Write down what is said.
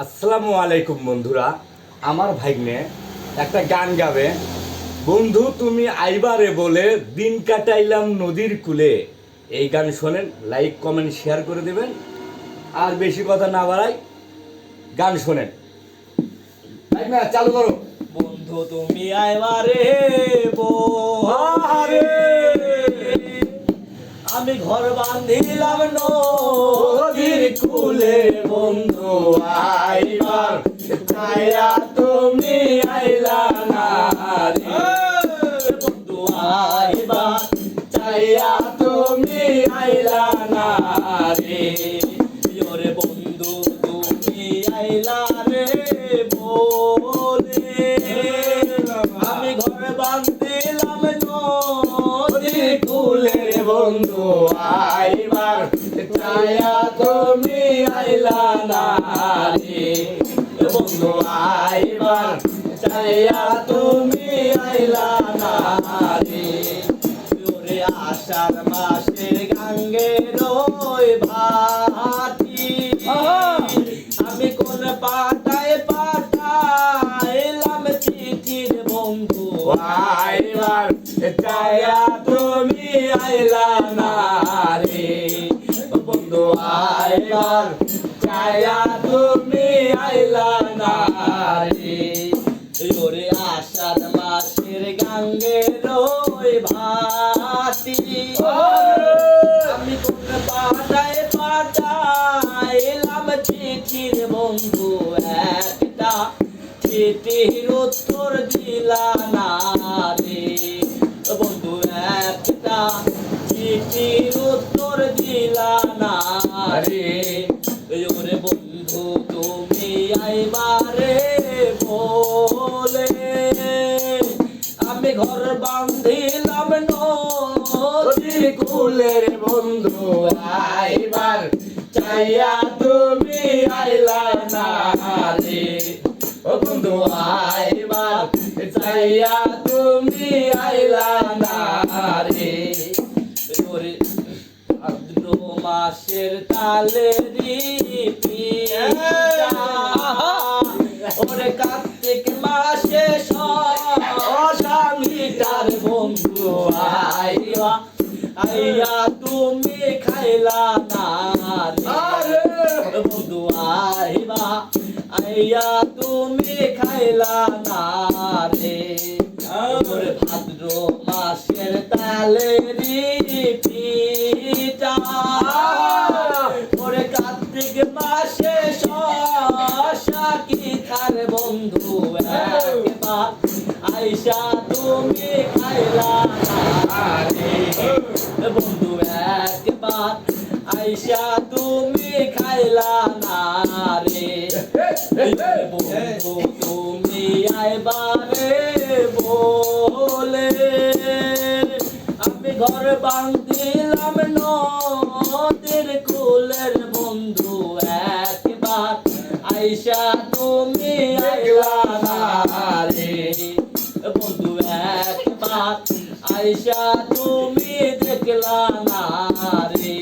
আসসালামু আলাইকুম বন্ধুরা। আমার ভাগ্নে একটা গান গাবে, বন্ধু তুমি আইবারে বলে দিন কাটাইলাম নদীর কূলে। এই গান শোনেন, লাইক কমেন্ট শেয়ার করে দেবেন। আর বেশি কথা না বাড়াই, গান শোনেন। ভাগ্নে চালু করো। বন্ধু তুমি আইবারে বলে আমি ঘর বাঁধিলাম নদীর কূলে। বন্ধু আইবার ছায়া তুমি আইলা না রে। বন্ধু আইবার ছায়া তুমি আইলা না রে। ওরে বন্ধু তুমি আইলা রে বলে আমি ঘর বাঁধিলাম নদীর কূলে। বন্ধু আইবার ছায়া তুমি আইলা না রে। বন্ধু আইবার ছায়া তুমি আইলা না রে। ওরে আষাঢ় মাসের গাঙ্গের ওই ভাটি আমি কোন পাটায় পাঠাইলাম চিঠির। বন্ধু আইবার ছায়া তুমি আইলা না রে। বন্ধু আইবার ছায়া তুমি আইলা না রে। ওরে আষাঢ় মাসের গাঙ্গের ওই ভাটি আমি কোন পাটায় পাঠাইলাম চিঠির। বন্ধু একটা চিঠির উত্তর দিলা না রে। বন্ধু একটা চিঠির উত্তর দিলা না রে। ওরে বন্ধু তুমি আইবারে বলে আমি ঘর বাঁধিলাম নদীর কূলে। বন্ধু আইবার ছায়া তুমি আইলা না রে। ও বন্ধু আইবার ছায়া তুমি আইলা না রে। ওরে ভাদ্র মাসের তালেরি পিঠা ওরে কার্তিক মাসে সংগীতার। বন্ধু আইয়া আইয়া তুমি খাইলা না রে। বন্ধু আইবা আইয়া তুমি খাইলা না রে। ওরে ভাদ্র মাসের তালেরি পিঠা ওরে কার্তিক মাসে কি খার। বন্ধু একবার আইসা তুমি খাইলা না রে। বন্ধু একবার আইসা তুমি খাইলা না রে। বন্ধু তুমি আইবারে বলে আমি ঘর বাঁধিলাম নদীর কূলের। বন্ধু একবার আইসা তুমি আইলা না রে। বন্ধু একবার আইসা তুমি দেখলা না রে।